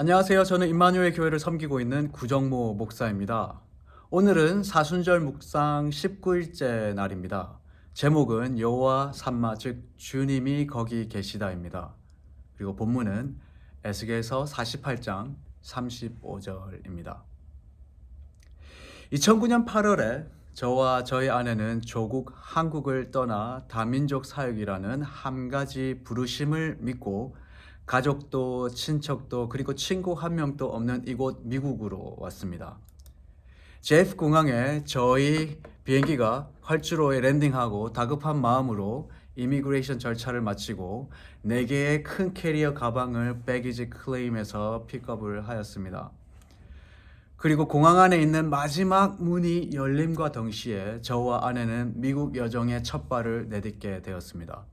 안녕하세요. 저는 임마누엘 교회를 섬기고 있는 구정모 목사입니다. 오늘은 사순절 묵상 19일째 날입니다. 제목은 여호와 삼마 즉 주님이 거기 계시다입니다. 그리고 본문은 에스겔서 48장 35절입니다. 2009년 8월에 저와 저희 아내는 조국 한국을 떠나 다민족 사역이라는 한 가지 부르심을 믿고 가족도 친척도 그리고 친구 한 명도 없는 이곳 미국으로 왔습니다. JF 공항에 저희 비행기가 활주로에 랜딩하고 다급한 마음으로 이미그레이션 절차를 마치고 4개의 큰 캐리어 가방을 배기지 클레임에서 픽업을 하였습니다. 그리고 공항 안에 있는 마지막 문이 열림과 동시에 저와 아내는 미국 여정의 첫 발을 내딛게 되었습니다.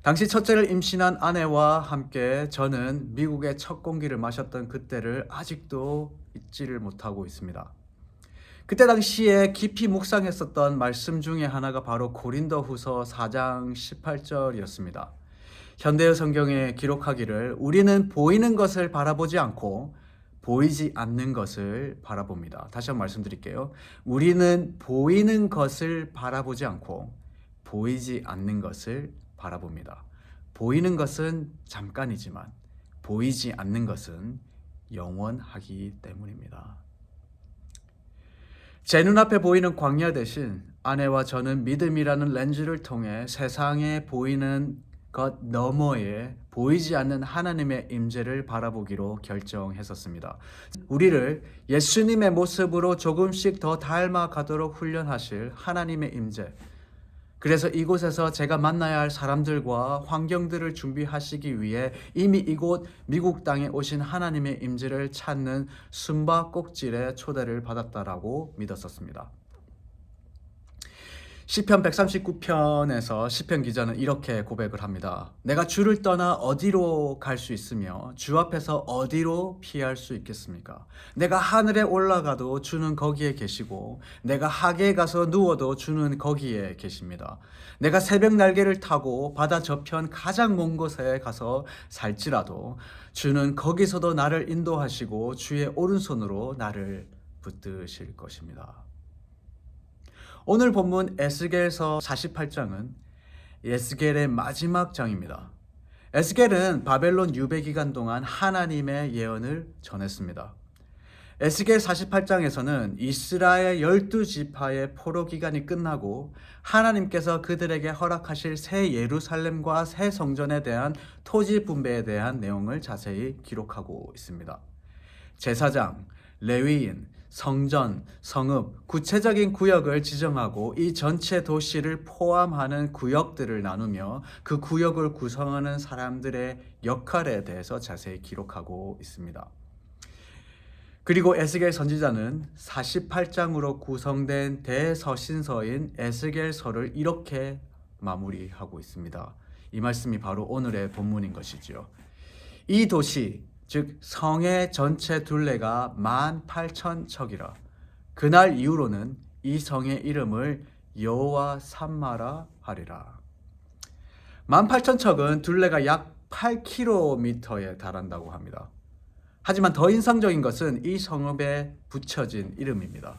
당시 첫째를 임신한 아내와 함께 저는 미국의 첫 공기를 마셨던 그때를 아직도 잊지를 못하고 있습니다. 그때 당시에 깊이 묵상했었던 말씀 중에 하나가 바로 고린도후서 4장 18절이었습니다. 현대어 성경에 기록하기를 우리는 보이는 것을 바라보지 않고 보이지 않는 것을 바라봅니다. 다시 한번 말씀드릴게요. 우리는 보이는 것을 바라보지 않고 보이지 않는 것을 바라봅니다. 보이는 것은 잠깐이지만 보이지 않는 것은 영원하기 때문입니다. 제 눈앞에 보이는 광야 대신 아내와 저는 믿음이라는 렌즈를 통해 세상에 보이는 것 너머에 보이지 않는 하나님의 임재를 바라보기로 결정했었습니다. 우리를 예수님의 모습으로 조금씩 더 닮아가도록 훈련하실 하나님의 임재, 그래서 이곳에서 제가 만나야 할 사람들과 환경들을 준비하시기 위해 이미 이곳 미국 땅에 오신 하나님의 임재를 찾는 숨바꼭질의 초대를 받았다라고 믿었었습니다. 시편 139편에서 시편 기자는 이렇게 고백을 합니다. 내가 주를 떠나 어디로 갈 수 있으며 주 앞에서 어디로 피할 수 있겠습니까? 내가 하늘에 올라가도 주는 거기에 계시고 내가 하계에 가서 누워도 주는 거기에 계십니다. 내가 새벽 날개를 타고 바다 저편 가장 먼 곳에 가서 살지라도 주는 거기서도 나를 인도하시고 주의 오른손으로 나를 붙드실 것입니다. 오늘 본문 에스겔서 48장은 에스겔의 마지막 장입니다. 에스겔은 바벨론 유배 기간 동안 하나님의 예언을 전했습니다. 에스겔 48장에서는 이스라엘 12지파의 포로 기간이 끝나고 하나님께서 그들에게 허락하실 새 예루살렘과 새 성전에 대한 토지 분배에 대한 내용을 자세히 기록하고 있습니다. 제사장, 레위인, 성전, 성읍, 구체적인 구역을 지정하고 이 전체 도시를 포함하는 구역들을 나누며 그 구역을 구성하는 사람들의 역할에 대해서 자세히 기록하고 있습니다. 그리고 에스겔 선지자는 48장으로 구성된 대서신서인 에스겔서를 이렇게 마무리하고 있습니다. 이 말씀이 바로 오늘의 본문인 것이지요. 이 도시 즉 성의 전체 둘레가 18,000척이라. 그날 이후로는 이 성의 이름을 여호와 삼마라 하리라. 18,000척은 둘레가 약 8km에 달한다고 합니다. 하지만 더 인상적인 것은 이 성읍에 붙여진 이름입니다.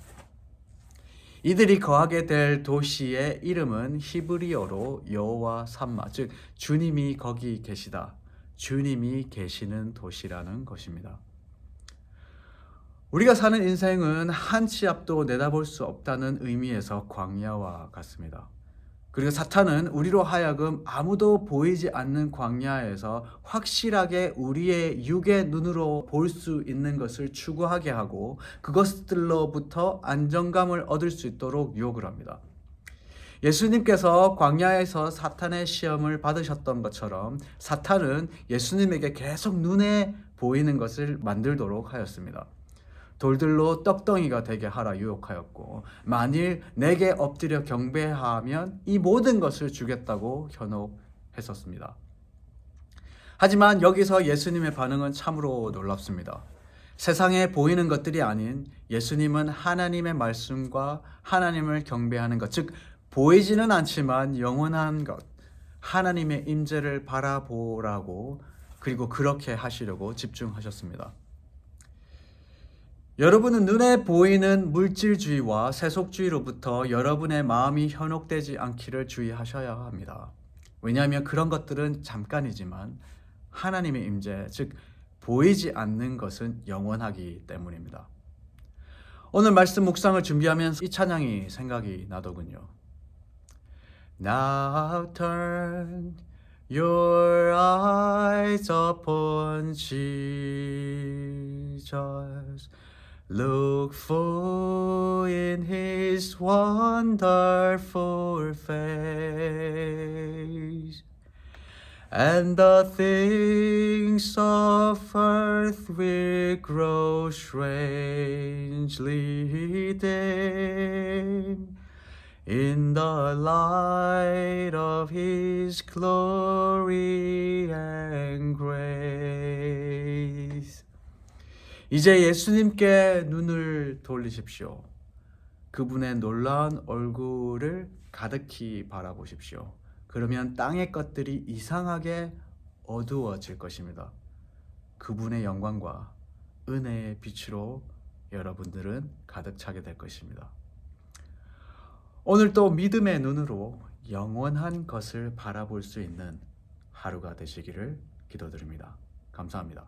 이들이 거하게 될 도시의 이름은 히브리어로 여호와 삼마, 즉 주님이 거기 계시다, 주님이 계시는 도시라는 것입니다. 우리가 사는 인생은 한 치 앞도 내다볼 수 없다는 의미에서 광야와 같습니다. 그리고 사탄은 우리로 하여금 아무도 보이지 않는 광야에서 확실하게 우리의 육의 눈으로 볼 수 있는 것을 추구하게 하고 그것들로부터 안정감을 얻을 수 있도록 유혹을 합니다. 예수님께서 광야에서 사탄의 시험을 받으셨던 것처럼 사탄은 예수님에게 계속 눈에 보이는 것을 만들도록 하였습니다. 돌들로 떡덩이가 되게 하라 유혹하였고 만일 내게 엎드려 경배하면 이 모든 것을 주겠다고 현혹했었습니다. 하지만 여기서 예수님의 반응은 참으로 놀랍습니다. 세상에 보이는 것들이 아닌 예수님은 하나님의 말씀과 하나님을 경배하는 것, 즉 보이지는 않지만 영원한 것, 하나님의 임재를 바라보라고 그리고 그렇게 하시려고 집중하셨습니다. 여러분은 눈에 보이는 물질주의와 세속주의로부터 여러분의 마음이 현혹되지 않기를 주의하셔야 합니다. 왜냐하면 그런 것들은 잠깐이지만 하나님의 임재, 즉 보이지 않는 것은 영원하기 때문입니다. 오늘 말씀 묵상을 준비하면서 이 찬양이 생각이 나더군요. Now turn your eyes upon Jesus. Look full in his wonderful face, and the things of earth will grow strangely dim in the light of his glory and grace. 이제 예수님께 눈을 돌리십시오. 그분의 놀라운 얼굴을 가득히 바라보십시오. 그러면 땅의 것들이 이상하게 어두워질 것입니다. 그분의 영광과 은혜의 빛으로 여러분들은 가득 차게 될 것입니다. 오늘 또 믿음의 눈으로 영원한 것을 바라볼 수 있는 하루가 되시기를 기도드립니다. 감사합니다.